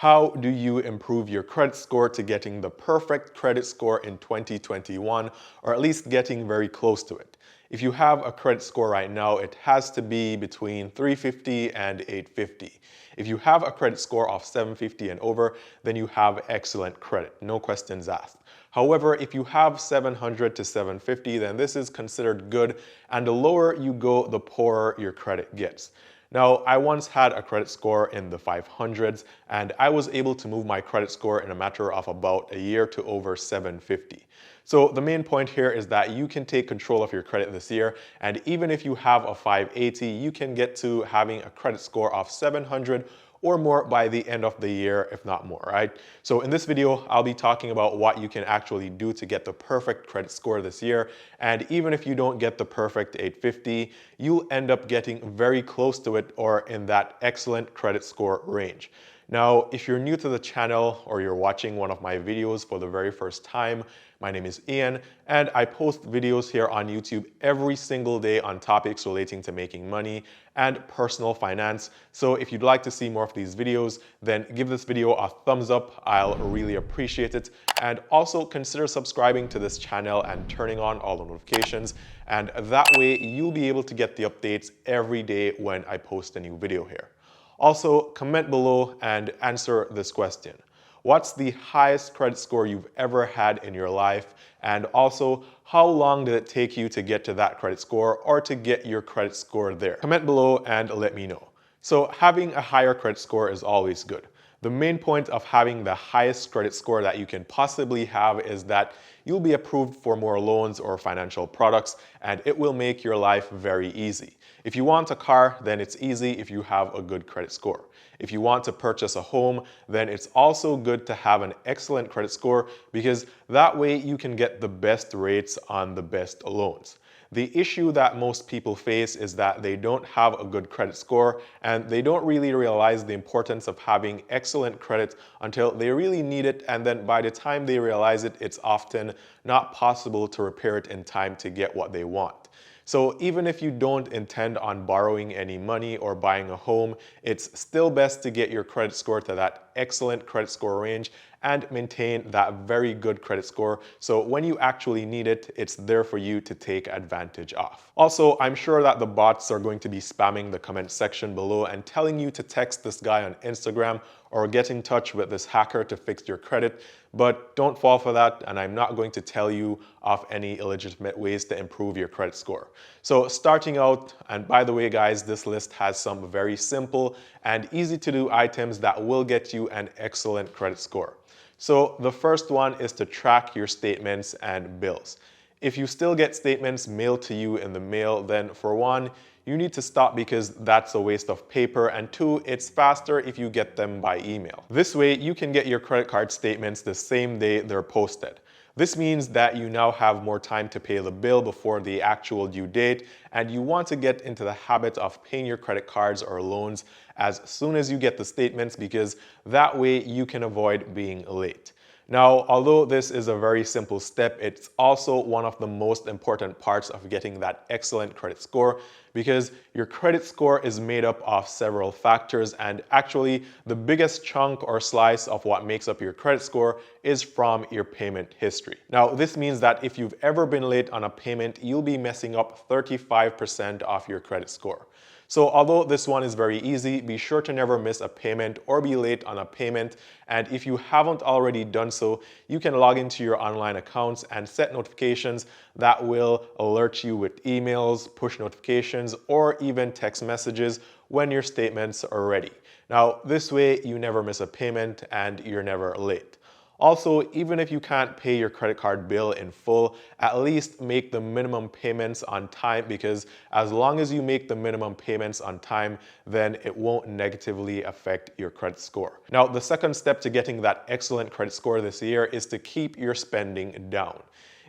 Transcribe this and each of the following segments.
How do you improve your credit score to getting the perfect credit score in 2021, or at least getting very close to it? If you have a credit score right now, it has to be between 350 and 850. If you have a credit score of 750 and over, then you have excellent credit, no questions asked. However, if you have 700 to 750, then this is considered good, and the lower you go, the poorer your credit gets. Now, I once had a credit score in the 500s, and I was able to move my credit score in a matter of about a year to over 750. So the main point here is that you can take control of your credit this year, and even if you have a 580, you can get to having a credit score of 700 or more by the end of the year, if not more, right? So in this video, I'll be talking about what you can actually do to get the perfect credit score this year. And even if you don't get the perfect 850, you'll end up getting very close to it or in that excellent credit score range. Now, if you're new to the channel or you're watching one of my videos for the very first time, my name is Ian, and I post videos here on YouTube every single day on topics relating to making money and personal finance. So if you'd like to see more of these videos, then give this video a thumbs up. I'll really appreciate it. And also consider subscribing to this channel and turning on all the notifications. And that way you'll be able to get the updates every day when I post a new video here. Also, comment below and answer this question. What's the highest credit score you've ever had in your life? And also, how long did it take you to get to that credit score or to get your credit score there? Comment below and let me know. So having a higher credit score is always good. The main point of having the highest credit score that you can possibly have is that you'll be approved for more loans or financial products, and it will make your life very easy. If you want a car, then it's easy if you have a good credit score. If you want to purchase a home, then it's also good to have an excellent credit score because that way you can get the best rates on the best loans. The issue that most people face is that they don't have a good credit score and they don't really realize the importance of having excellent credit until they really need it, and then by the time they realize it, it's often not possible to repair it in time to get what they want. So even if you don't intend on borrowing any money or buying a home, it's still best to get your credit score to that excellent credit score range and maintain that very good credit score. So when you actually need it, it's there for you to take advantage of. Also, I'm sure that the bots are going to be spamming the comment section below and telling you to text this guy on Instagram or get in touch with this hacker to fix your credit. But don't fall for that, and I'm not going to tell you of any illegitimate ways to improve your credit score. So starting out, and by the way guys, this list has some very simple and easy to do items that will get you an excellent credit score. So the first one is to track your statements and bills. If you still get statements mailed to you in the mail, then for one, you need to stop because that's a waste of paper, and two, it's faster if you get them by email. This way, you can get your credit card statements the same day they're posted. This means that you now have more time to pay the bill before the actual due date, and you want to get into the habit of paying your credit cards or loans as soon as you get the statements because that way you can avoid being late. Now, although this is a very simple step, it's also one of the most important parts of getting that excellent credit score because your credit score is made up of several factors, and actually the biggest chunk or slice of what makes up your credit score is from your payment history. Now, this means that if you've ever been late on a payment, you'll be messing up 35% of your credit score. So although this one is very easy, be sure to never miss a payment or be late on a payment. And if you haven't already done so, you can log into your online accounts and set notifications that will alert you with emails, push notifications, or even text messages when your statements are ready. Now, this way you never miss a payment and you're never late. Also, even if you can't pay your credit card bill in full, at least make the minimum payments on time, because as long as you make the minimum payments on time, then it won't negatively affect your credit score. Now, the second step to getting that excellent credit score this year is to keep your spending down.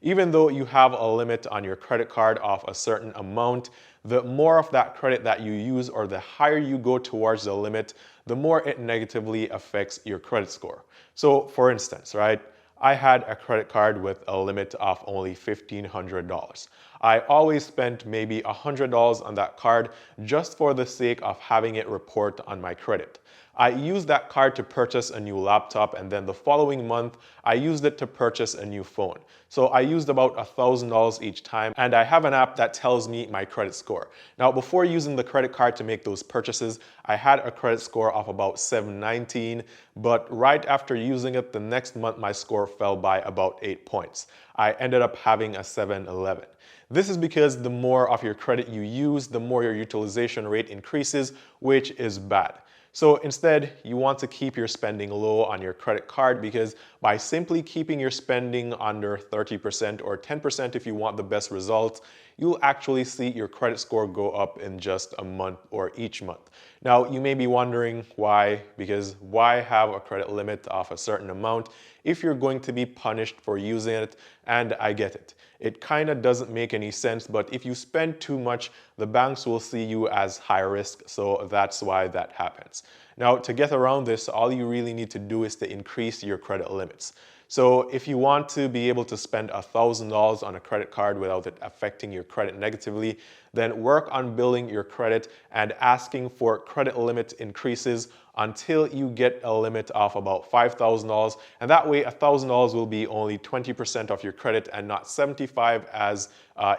Even though you have a limit on your credit card of a certain amount, the more of that credit that you use or the higher you go towards the limit, the more it negatively affects your credit score. So for instance, right, I had a credit card with a limit of only $1,500. I always spent maybe $100 on that card just for the sake of having it report on my credit. I used that card to purchase a new laptop, and then the following month, I used it to purchase a new phone. So I used about $1,000 each time, and I have an app that tells me my credit score. Now, before using the credit card to make those purchases, I had a credit score of about 719, but right after using it, the next month my score fell by about 8 points. I ended up having a 711. This is because the more of your credit you use, the more your utilization rate increases, which is bad. So instead, you want to keep your spending low on your credit card, because by simply keeping your spending under 30% or 10% if you want the best results, you'll actually see your credit score go up in just a month or each month. Now, you may be wondering why, because why have a credit limit of a certain amount if you're going to be punished for using it? And I get it. It kind of doesn't make any sense, but if you spend too much, the banks will see you as high risk, so that's why that happens. Now, to get around this, all you really need to do is to increase your credit limits. So if you want to be able to spend $1,000 on a credit card without it affecting your credit negatively, then work on building your credit and asking for credit limit increases until you get a limit of about $5,000. And that way, $1,000 will be only 20% of your credit and not 75% as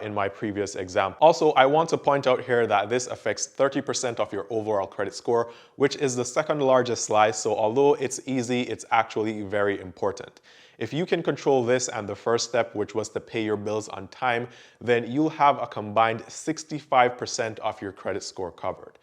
in my previous example. Also, I want to point out here that this affects 30% of your overall credit score, which is the second largest slice. So although it's easy, it's actually very important. If you can control this and the first step, which was to pay your bills on time, then you'll have a combined 65% of your credit score covered.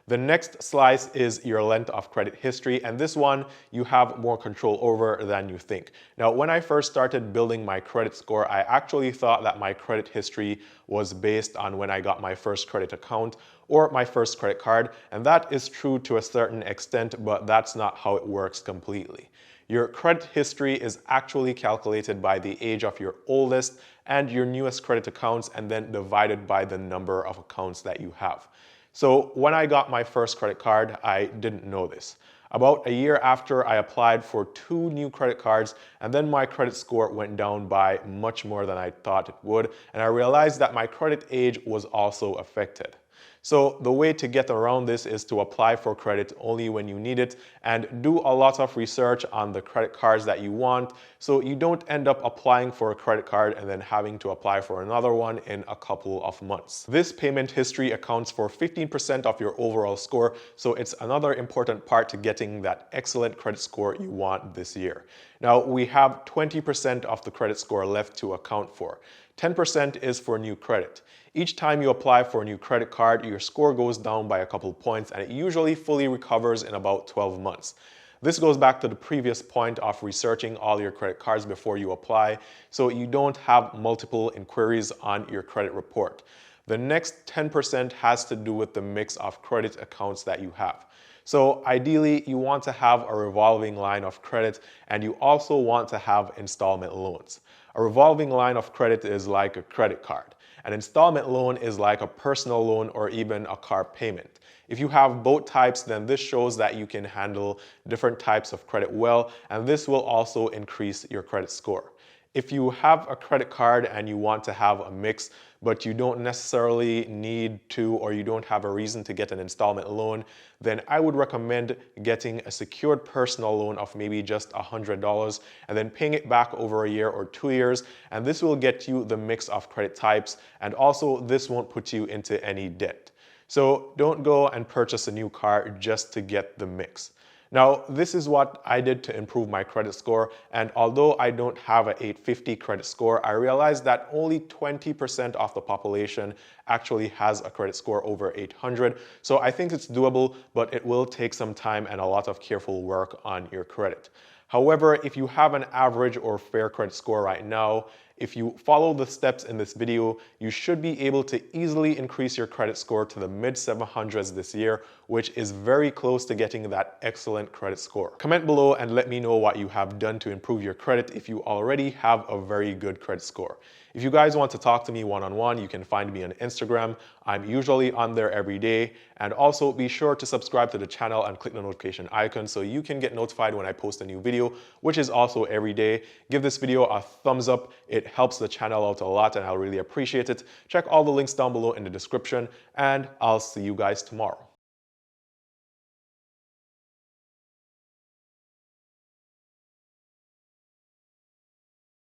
The next slice is your length of credit history, and this one you have more control over than you think. Now, when I first started building my credit score, I actually thought that my credit history was based on when I got my first credit account or my first credit card, and that is true to a certain extent, but that's not how it works completely. Your credit history is actually calculated by the age of your oldest and your newest credit accounts, and then divided by the number of accounts that you have. So when I got my first credit card, I didn't know this. About a year after, I applied for 2 new credit cards, and then my credit score went down by much more than I thought it would, and I realized that my credit age was also affected. So the way to get around this is to apply for credit only when you need it and do a lot of research on the credit cards that you want, so you don't end up applying for a credit card and then having to apply for another one in a couple of months. This payment history accounts for 15% of your overall score, so it's another important part to getting that excellent credit score you want this year. Now, we have 20% of the credit score left to account for. 10% is for new credit. Each time you apply for a new credit card, your score goes down by a couple points, and it usually fully recovers in about 12 months. This goes back to the previous point of researching all your credit cards before you apply, so you don't have multiple inquiries on your credit report. The next 10% has to do with the mix of credit accounts that you have. So ideally, you want to have a revolving line of credit, and you also want to have installment loans. A revolving line of credit is like a credit card. An installment loan is like a personal loan or even a car payment. If you have both types, then this shows that you can handle different types of credit well, and this will also increase your credit score. If you have a credit card and you want to have a mix, but you don't necessarily need to, or you don't have a reason to get an installment loan, then I would recommend getting a secured personal loan of maybe just $100 and then paying it back over a year or 2 years. And this will get you the mix of credit types. And also, this won't put you into any debt. So don't go and purchase a new car just to get the mix. Now, this is what I did to improve my credit score, and although I don't have an 850 credit score, I realized that only 20% of the population actually has a credit score over 800. So I think it's doable, but it will take some time and a lot of careful work on your credit. However, if you have an average or fair credit score right now, if you follow the steps in this video, you should be able to easily increase your credit score to the mid 700s this year, which is very close to getting that excellent credit score. Comment below and let me know what you have done to improve your credit if you already have a very good credit score. If you guys want to talk to me one-on-one, you can find me on Instagram Instagram. I'm usually on there every day. And also be sure to subscribe to the channel and click the notification icon so you can get notified when I post a new video, which is also every day. Give this video a thumbs up. It helps the channel out a lot and I'll really appreciate it. Check all the links down below in the description and I'll see you guys tomorrow.